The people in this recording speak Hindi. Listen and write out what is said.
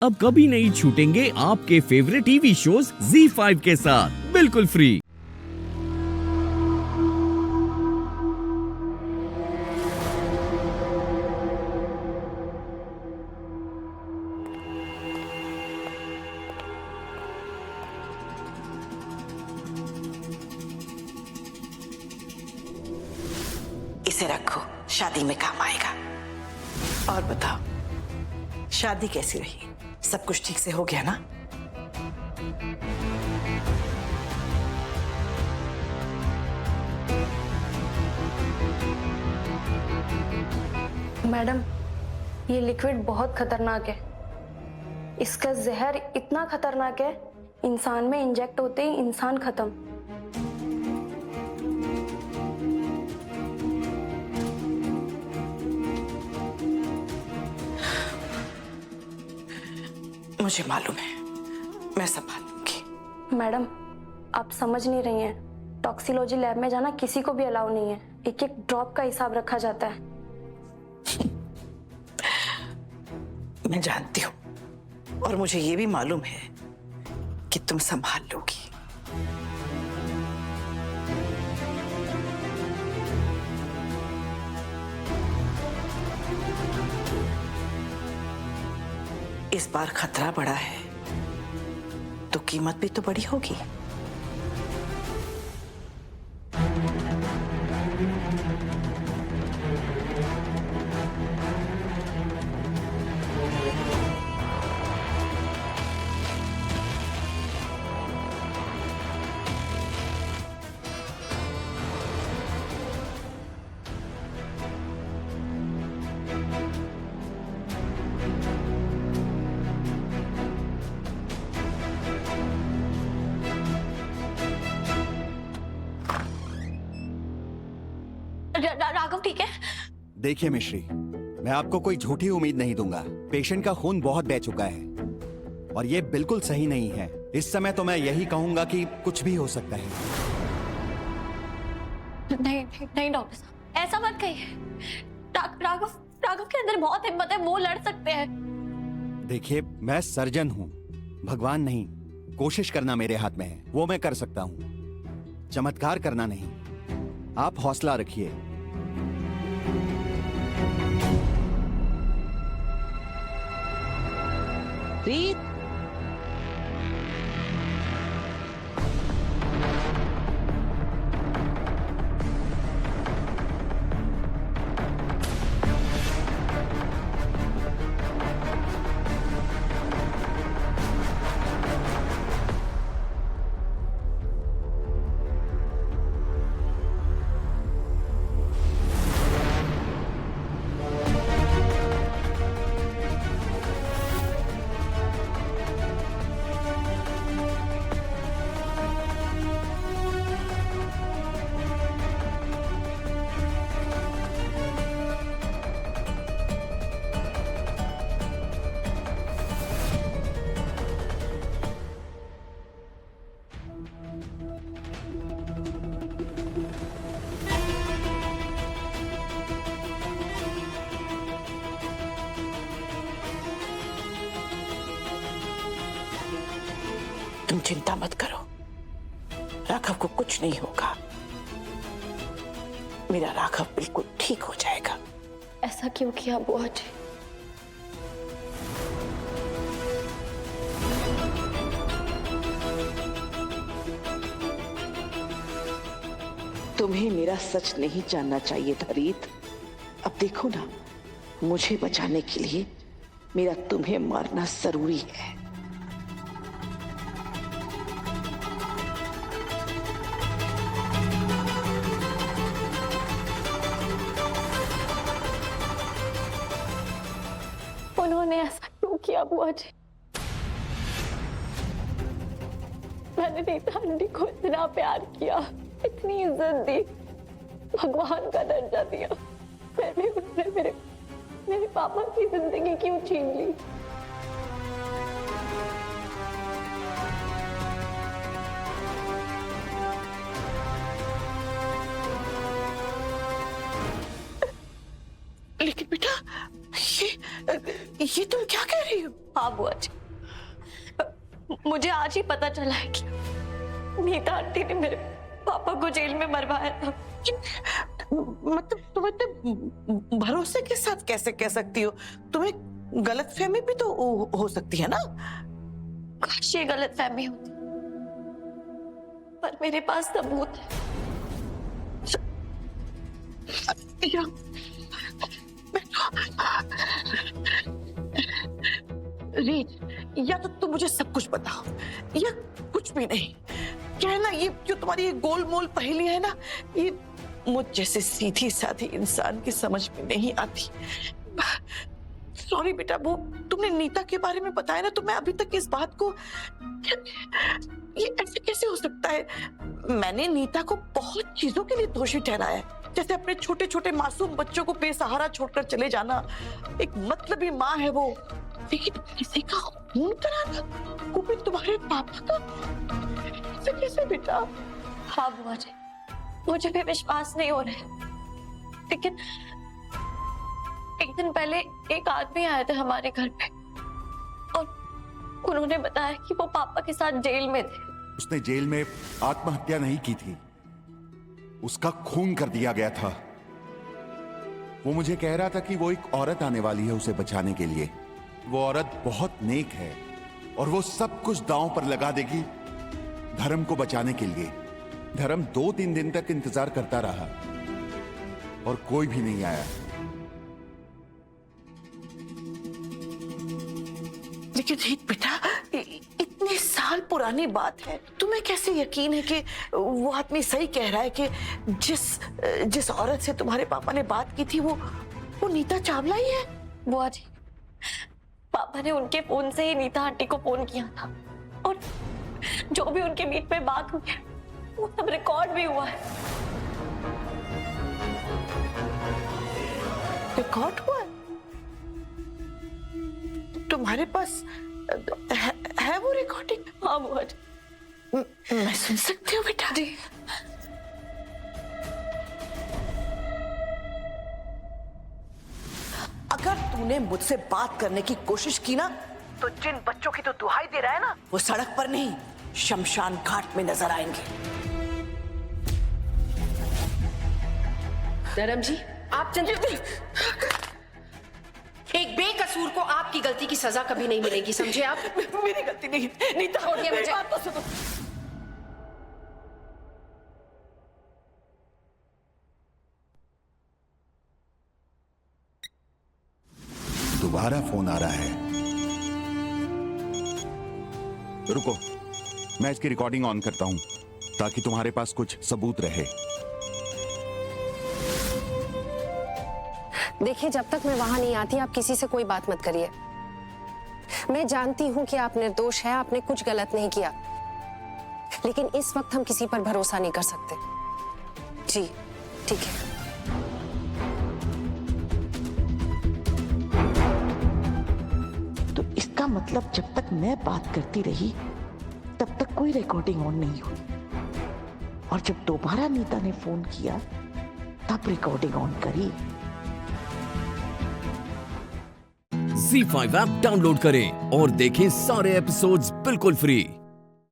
अब कभी नहीं छूटेंगे आपके फेवरेट टीवी शोज ZEE5 के साथ बिल्कुल फ्री। इसे रखो, शादी में काम आएगा। और बताओ, शादी कैसी रही? सब कुछ ठीक से हो गया ना? मैडम, ये लिक्विड बहुत खतरनाक है। इसका जहर इतना खतरनाक है, इंसान में इंजेक्ट होते ही इंसान खत्म। मुझे मालूम है, मैं संभाल लूंगी। मैडम, आप समझ नहीं रही हैं। टॉक्सिकोलॉजी लैब में जाना किसी को भी अलाउ नहीं है। एक एक ड्रॉप का हिसाब रखा जाता है। मैं जानती हूँ, और मुझे ये भी मालूम है कि तुम संभाल लोगी। इस बार खतरा बड़ा है, तो कीमत भी तो बड़ी होगी। राघव ठीक है? देखिए मिश्री, मैं आपको कोई झूठी उम्मीद नहीं दूंगा। पेशेंट का खून बहुत बह चुका है और ये बिल्कुल सही नहीं है। इस समय तो मैं यही कहूंगा कि कुछ भी हो सकता है। नहीं नहीं डॉक्टर साहब, ऐसा मत कहिए। राघव राघव के अंदर बहुत हिम्मत है, वो लड़ सकते हैं। देखिए, मैं सर्जन हूँ, भगवान नहीं। कोशिश करना मेरे हाथ में है, वो मैं कर सकता हूँ, चमत्कार करना नहीं। आप हौसला रखिए। रीत, तुम चिंता मत करो, राघव को कुछ नहीं होगा। मेरा राघव बिल्कुल ठीक हो जाएगा। ऐसा क्यों किया बुआ जी? तुम्हें मेरा सच नहीं जानना चाहिए था रीत। अब देखो ना, मुझे बचाने के लिए मेरा तुम्हें मारना जरूरी है। उन्होंने ऐसा क्यों किया बुआ जी? मैंने रीता आंटी को इतना प्यार किया, इतनी इज्जत दी, भगवान का दर्जा दिया, फिर भी उन्होंने मेरे पापा की जिंदगी क्यों छीन ली? लेकिन बेटा, ये ये तुम क्या कह रही हो? हाँ बुआ जी, मुझे आज ही पता चला है कि नीता आंटी ने मेरे पापा को जेल में मरवाया था। मतलब तुम इतने भरोसे के साथ कैसे कह सकती हो? तुम्हें गलतफहमी भी तो हो सकती है ना। काश ये गलतफहमी होती, पर मेरे पास सबूत है। रीत, या तो तुम मुझे सब कुछ बताओ या कुछ भी नहीं। क्या है ना, ये जो तुम्हारी ये गोलमोल पहेली है ना, ये मुझ जैसे सीधी साधी इंसान की समझ में नहीं आती। सॉरी बेटा, वो तुमने नीता के बारे में बताया ना, तो मैं अभी तक इस बात को, ये ऐसे कैसे हो सकता है? मैंने नीता को बहुत चीजों के लिए दोषी ठहराया है, जैसे अपने छोटे छोटे मासूम बच्चों को बेसहारा छोड़कर चले जाना। एक मतलबी माँ है वो, लेकिन किसी का खून कराना, वो भी तुम्हारे पापा का, ऐसे कैसे बेटा? हाँ बुआ जी, मुझे भी विश्वास नहीं हो रहा है, लेकिन एक दिन पहले एक आदमी आए थे हमारे घर पे और उन्होंने बताया कि वो पापा के साथ जेल में थे। उसने जेल में आत्महत्या नहीं की थी, उसका खून कर दिया गया था। वो मुझे कह रहा था कि वो एक औरत आने वाली है उसे बचाने के लिए। वो औरत बहुत नेक है और वो सब कुछ दांव पर लगा देगी धर्म को बचाने के लिए। धर्म 2-3 दिन तक इंतजार करता रहा और कोई भी नहीं आया। लेकिन रीत बेटा, इतने साल पुरानी बात है, तुम्हें कैसे यकीन है कि वो आदमी सही कह रहा है कि जिस औरत से तुम्हारे पापा ने बात की थी वो नीता चावला ही है? बुआ जी, पापा ने उनके फोन से ही नीता आंटी को फोन किया था और जो भी उनके बीच में बात हुई है वो सब रिकॉर्ड भी हुआ है। रिकॉर्ड हुआ है? तुम्हारे पास है वो रिकॉर्डिंग? हाँ बुआ जी। मैं सुन सकती हूँ बेटा? जी। अगर तूने मुझसे बात करने की कोशिश की ना, तो जिन बच्चों की तो दुहाई दे रहा है ना, वो सड़क पर नहीं शमशान घाट में नजर आएंगे। धर्म जी, आप एक बेकसूर को आपकी गलती की सजा कभी नहीं मिलेगी, समझे आप? मेरी गलती नहीं, नीता। छोड़िए मुझे। बात तो सुनो। दोबारा फोन आ रहा है। रुको, मैं इसकी रिकॉर्डिंग ऑन करता हूं ताकि तुम्हारे पास कुछ सबूत रहे। देखिए, जब तक मैं वहां नहीं आती आप किसी से कोई बात मत करिए। मैं जानती हूं कि आप निर्दोष हैं, आपने कुछ गलत नहीं किया, लेकिन इस वक्त हम किसी पर भरोसा नहीं कर सकते। जी ठीक है। तो इसका मतलब जब तक मैं बात करती रही तब तक कोई रिकॉर्डिंग ऑन नहीं हुई, और जब दोबारा नीता ने फोन किया तब रिकॉर्डिंग ऑन करी। ZEE5 ऐप डाउनलोड करें और देखें सारे एपिसोड्स बिल्कुल फ्री।